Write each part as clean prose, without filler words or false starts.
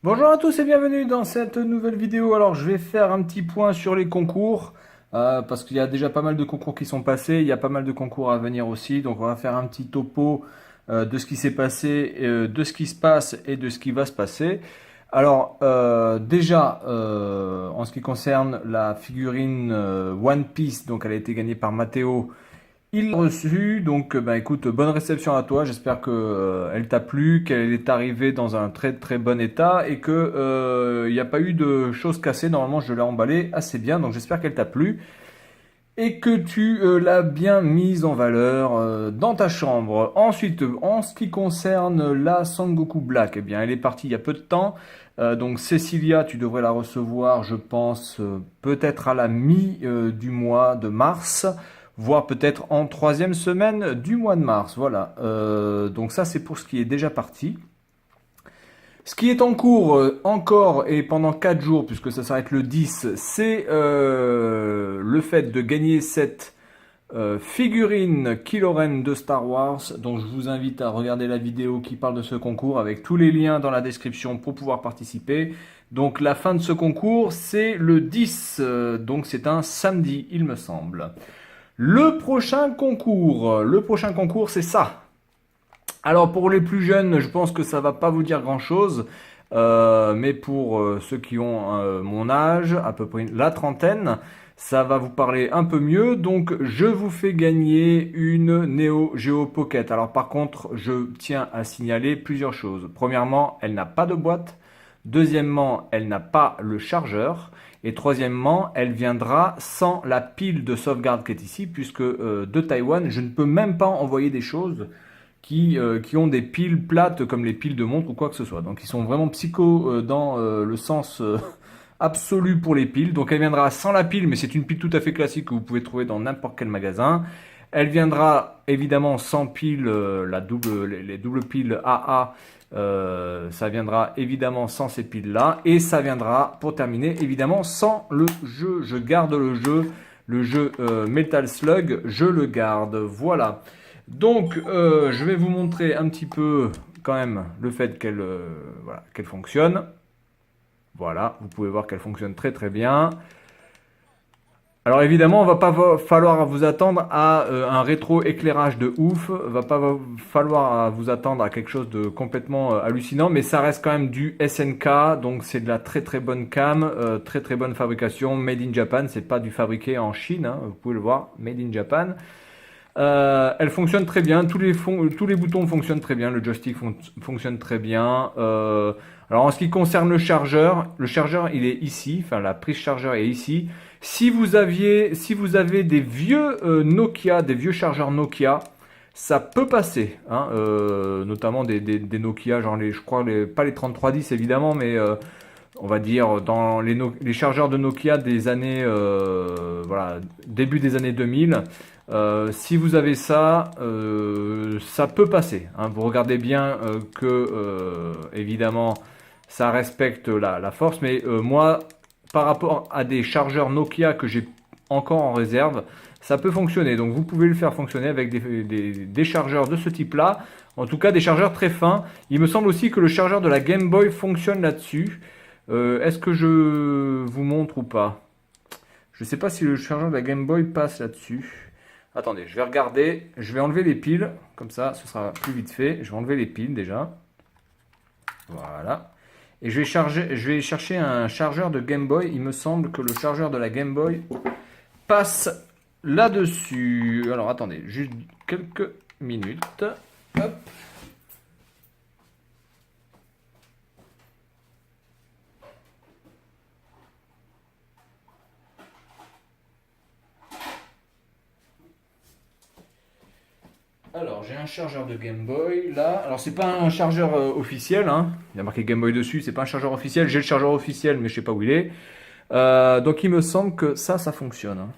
Bonjour à tous et bienvenue dans cette nouvelle vidéo. Alors je vais faire un petit point sur les concours parce qu'il y a déjà pas mal de concours qui sont passés, il y a pas mal de concours à venir aussi. Donc on va faire un petit topo de ce qui s'est passé, de ce qui se passe et de ce qui va se passer. Alors déjà en ce qui concerne la figurine One Piece, donc elle a été gagnée par Matteo. Il l'a reçu, donc bah écoute, bonne réception à toi. J'espère que elle t'a plu, qu'elle est arrivée dans un très très bon état et que il n'y a pas eu de choses cassées. Normalement, je l'ai emballée assez bien, donc j'espère qu'elle t'a plu et que tu l'as bien mise en valeur dans ta chambre. Ensuite, en ce qui concerne la Sangoku Black, eh bien, elle est partie il y a peu de temps. Donc Cecilia, tu devrais la recevoir, je pense, peut-être à la mi du mois de mars, voire peut-être en troisième semaine du mois de mars. Voilà. Donc ça, c'est pour ce qui est déjà parti. Ce qui est en cours encore et pendant 4 jours, puisque ça s'arrête le 10, c'est le fait de gagner cette figurine Kylo Ren de Star Wars. Donc je vous invite à regarder la vidéo qui parle de ce concours avec tous les liens dans la description pour pouvoir participer. Donc la fin de ce concours, c'est le 10, donc c'est un samedi, il me semble. Le prochain concours, c'est ça. Alors pour les plus jeunes, je pense que ça va pas vous dire grand-chose, mais pour ceux qui ont mon âge, à peu près la trentaine, ça va vous parler un peu mieux. Donc je vous fais gagner une Neo Geo Pocket. Alors par contre, je tiens à signaler plusieurs choses. Premièrement, elle n'a pas de boîte. Deuxièmement, elle n'a pas le chargeur. Et troisièmement, elle viendra sans la pile de sauvegarde qui est ici, puisque de Taïwan, je ne peux même pas envoyer des choses qui ont des piles plates comme les piles de montre ou quoi que ce soit. Donc ils sont vraiment psycho dans le sens absolu pour les piles. Donc elle viendra sans la pile, mais c'est une pile tout à fait classique que vous pouvez trouver dans n'importe quel magasin. Elle viendra évidemment sans pile, les doubles piles AA. Ça viendra évidemment sans ces piles-là. Et ça viendra, pour terminer, évidemment sans le jeu. Je garde le jeu. Le jeu Metal Slug, je le garde. Voilà. Donc, je vais vous montrer un petit peu quand même le fait qu'elle voilà, qu'elle fonctionne. Voilà, vous pouvez voir qu'elle fonctionne très très bien. Alors évidemment, on va pas falloir vous attendre à un rétro-éclairage de ouf, va pas falloir vous attendre à quelque chose de complètement hallucinant, mais ça reste quand même du SNK, donc c'est de la très très bonne cam, très très bonne fabrication, made in Japan, c'est pas du fabriqué en Chine, hein, vous pouvez le voir, made in Japan. Elle fonctionne très bien, tous les boutons fonctionnent très bien, le joystick fonctionne très bien. Alors en ce qui concerne le chargeur il est ici, enfin la prise chargeur est ici. Si vous avez des vieux Nokia, des vieux chargeurs Nokia, ça peut passer, hein, notamment des Nokia, genre je crois pas les 3310 évidemment, mais on va dire dans les chargeurs de Nokia des années, voilà, début des années 2000. Si vous avez ça, ça peut passer, hein. Vous regardez bien que, évidemment, ça respecte la force. Mais moi, par rapport à des chargeurs Nokia que j'ai encore en réserve, ça peut fonctionner. Donc vous pouvez le faire fonctionner avec des chargeurs de ce type-là. En tout cas, des chargeurs très fins. Il me semble aussi que le chargeur de la Game Boy fonctionne là-dessus. Est-ce que je vous montre ou pas? Je ne sais pas si le chargeur de la Game Boy passe là-dessus. Attendez, je vais regarder. Je vais enlever les piles. Comme ça, ce sera plus vite fait. Je vais enlever les piles déjà. Voilà. Et je vais chercher un chargeur de Game Boy. Il me semble que le chargeur de la Game Boy passe là-dessus. Alors attendez, juste quelques minutes. Hop. Alors, j'ai un chargeur de Game Boy là. Alors, c'est pas un chargeur officiel, hein. Il y a marqué Game Boy dessus, c'est pas un chargeur officiel. J'ai le chargeur officiel, mais je sais pas où il est. Donc, il me semble que ça fonctionne, hein.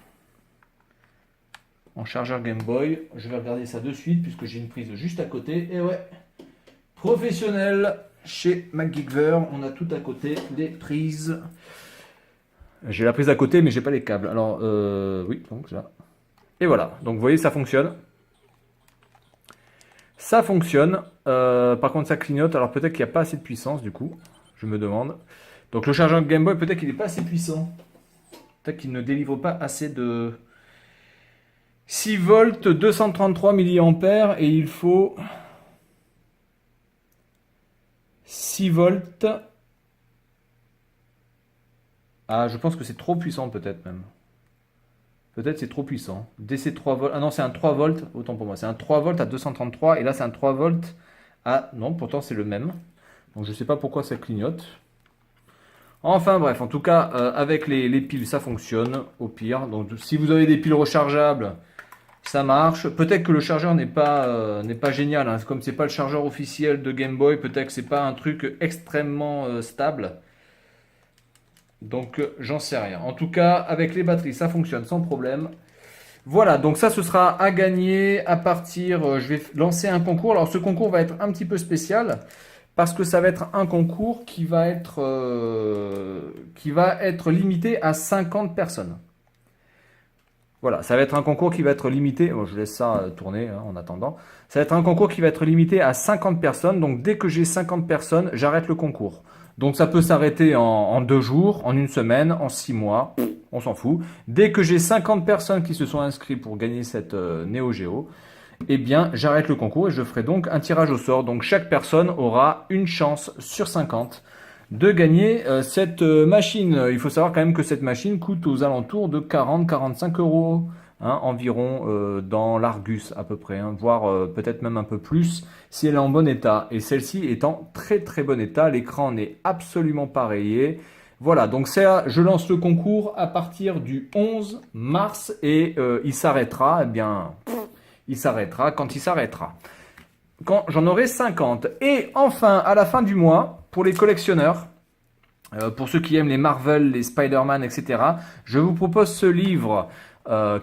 En chargeur Game Boy, je vais regarder ça de suite puisque j'ai une prise juste à côté. Et ouais, professionnel chez MacGeekver, on a tout à côté des prises. J'ai la prise à côté, mais j'ai pas les câbles. Alors, oui, donc ça. Et voilà, donc vous voyez, ça fonctionne. Ça fonctionne. Par contre, ça clignote. Alors peut-être qu'il n'y a pas assez de puissance du coup. Je me demande. Donc le chargeur Game Boy, peut-être qu'il n'est pas assez puissant. Peut-être qu'il ne délivre pas assez de 6 volts, 233 milliampères et il faut 6 volts. Ah, je pense que c'est trop puissant peut-être même. Peut-être c'est trop puissant. DC 3 volts. Ah non, c'est un 3 volts, autant pour moi. C'est un 3 volts à 233 et là c'est un 3 volts à... Non, pourtant c'est le même. Donc je sais pas pourquoi ça clignote. Enfin bref, en tout cas, avec les piles, ça fonctionne au pire. Donc si vous avez des piles rechargeables, ça marche. Peut-être que le chargeur n'est pas génial, hein. Comme c'est pas le chargeur officiel de Game Boy, peut-être que c'est pas un truc extrêmement stable. Donc j'en sais rien. En tout cas, avec les batteries, ça fonctionne sans problème. Voilà, donc ça, ce sera à gagner à partir... je vais lancer un concours. Alors ce concours va être un petit peu spécial parce que ça va être un concours qui va être limité à 50 personnes. Voilà, ça va être un concours qui va être limité, bon, je laisse ça tourner hein, en attendant. Ça va être un concours qui va être limité à 50 personnes, donc dès que j'ai 50 personnes, j'arrête le concours. Donc ça peut s'arrêter en 2 jours, en 1 semaine, en 6 mois, on s'en fout. Dès que j'ai 50 personnes qui se sont inscrites pour gagner cette Neo Geo, eh bien j'arrête le concours et je ferai donc un tirage au sort. Donc chaque personne aura une chance sur 50 de gagner cette machine. Il faut savoir quand même que cette machine coûte aux alentours de 40-45 euros hein, environ dans l'Argus à peu près, hein, voire peut-être même un peu plus si elle est en bon état. Et celle-ci est en très très bon état, l'écran n'est absolument pas rayé. Voilà, donc ça, je lance le concours à partir du 11 mars et il s'arrêtera, eh bien, il s'arrêtera quand il s'arrêtera. Quand j'en aurai 50. Et enfin, à la fin du mois, pour les collectionneurs, pour ceux qui aiment les Marvel, les Spider-Man, etc., je vous propose ce livre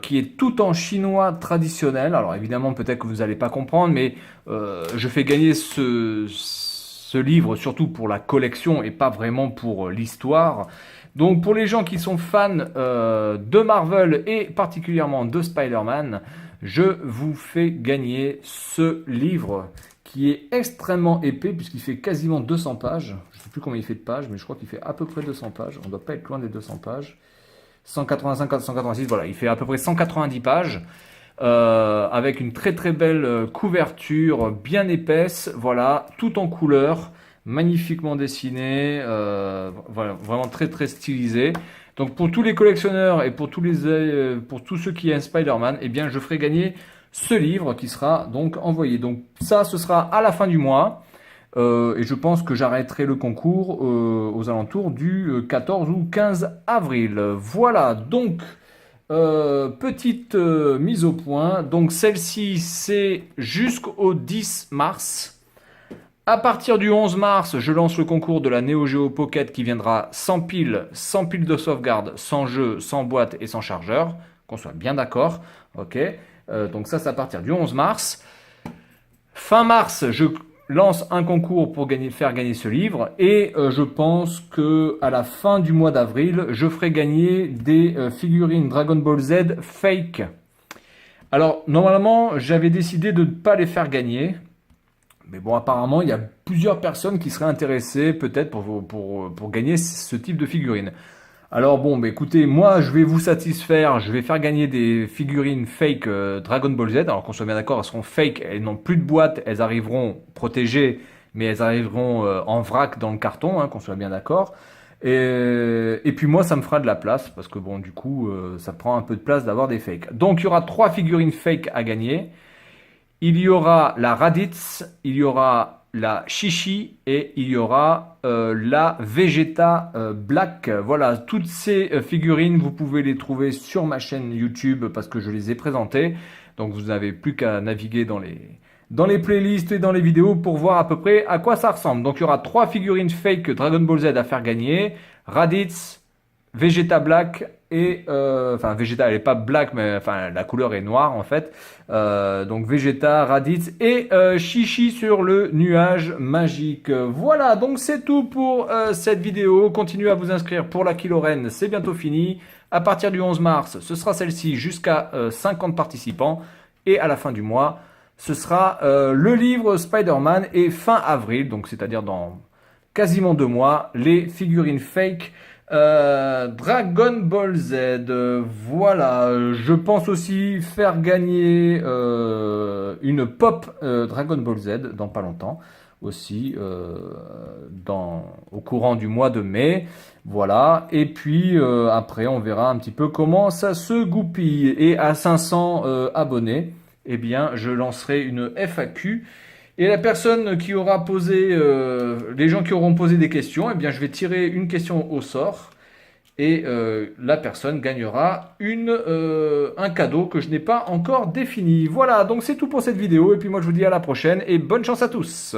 qui est tout en chinois traditionnel. Alors évidemment, peut-être que vous n'allez pas comprendre, mais je fais gagner ce livre surtout pour la collection et pas vraiment pour l'histoire. Donc pour les gens qui sont fans de Marvel et particulièrement de Spider-Man, je vous fais gagner ce livre qui est extrêmement épais puisqu'il fait quasiment 200 pages. Je ne sais plus combien il fait de pages, mais je crois qu'il fait à peu près 200 pages. On ne doit pas être loin des 200 pages. 185, 186, voilà, il fait à peu près 190 pages. Avec une très très belle couverture bien épaisse, voilà, tout en couleur, magnifiquement dessiné, voilà, vraiment très très stylisé. Donc pour tous les collectionneurs et pour tous ceux qui aiment Spider-Man, eh bien je ferai gagner ce livre qui sera donc envoyé. Donc ça, ce sera à la fin du mois. Et je pense que j'arrêterai le concours aux alentours du 14 ou 15 avril. Voilà, donc petite mise au point. Donc celle-ci, c'est jusqu'au 10 mars. À partir du 11 mars, je lance le concours de la Neo Geo Pocket qui viendra sans pile de sauvegarde, sans jeu, sans boîte et sans chargeur. Qu'on soit bien d'accord. Ok. Donc ça, c'est à partir du 11 mars. Fin mars, je lance un concours pour faire gagner ce livre. Et je pense que à la fin du mois d'avril, je ferai gagner des figurines Dragon Ball Z fake. Alors, normalement, j'avais décidé de ne pas les faire gagner. Mais bon, apparemment, il y a plusieurs personnes qui seraient intéressées peut-être pour gagner ce type de figurines. Alors bon, bah écoutez, moi je vais vous satisfaire, je vais faire gagner des figurines fake Dragon Ball Z. Alors qu'on soit bien d'accord, elles seront fake, elles n'ont plus de boîte, elles arriveront protégées, mais elles arriveront en vrac dans le carton, hein, qu'on soit bien d'accord. Et puis moi ça me fera de la place, parce que bon du coup ça prend un peu de place d'avoir des fakes. Donc il y aura 3 figurines fake à gagner. Il y aura la Raditz, il y aura la Chichi et il y aura la Vegeta Black. Voilà, toutes ces figurines, vous pouvez les trouver sur ma chaîne YouTube parce que je les ai présentées. Donc vous n'avez plus qu'à naviguer dans les playlists et dans les vidéos pour voir à peu près à quoi ça ressemble. Donc il y aura 3 figurines fake Dragon Ball Z à faire gagner. Raditz, Vegeta Black et enfin Vegeta elle est pas black mais enfin la couleur est noire en fait, donc Vegeta, Raditz et Chichi sur le nuage magique. Voilà, donc c'est tout pour cette vidéo. Continuez à vous inscrire pour la Kiloren, c'est bientôt fini. À partir du 11 mars ce sera celle-ci jusqu'à 50 participants et à la fin du mois ce sera le livre Spider-Man et fin avril, donc c'est-à-dire dans quasiment 2 mois, les figurines fake Dragon Ball Z. Voilà, je pense aussi faire gagner une pop Dragon Ball Z dans pas longtemps aussi au courant du mois de mai. Voilà, et puis après on verra un petit peu comment ça se goupille. Et à 500 abonnés, eh bien je lancerai une FAQ. Et la personne qui aura posé, les gens qui auront posé des questions, eh bien je vais tirer une question au sort. Et la personne gagnera un cadeau que je n'ai pas encore défini. Voilà, donc c'est tout pour cette vidéo. Et puis moi je vous dis à la prochaine et bonne chance à tous.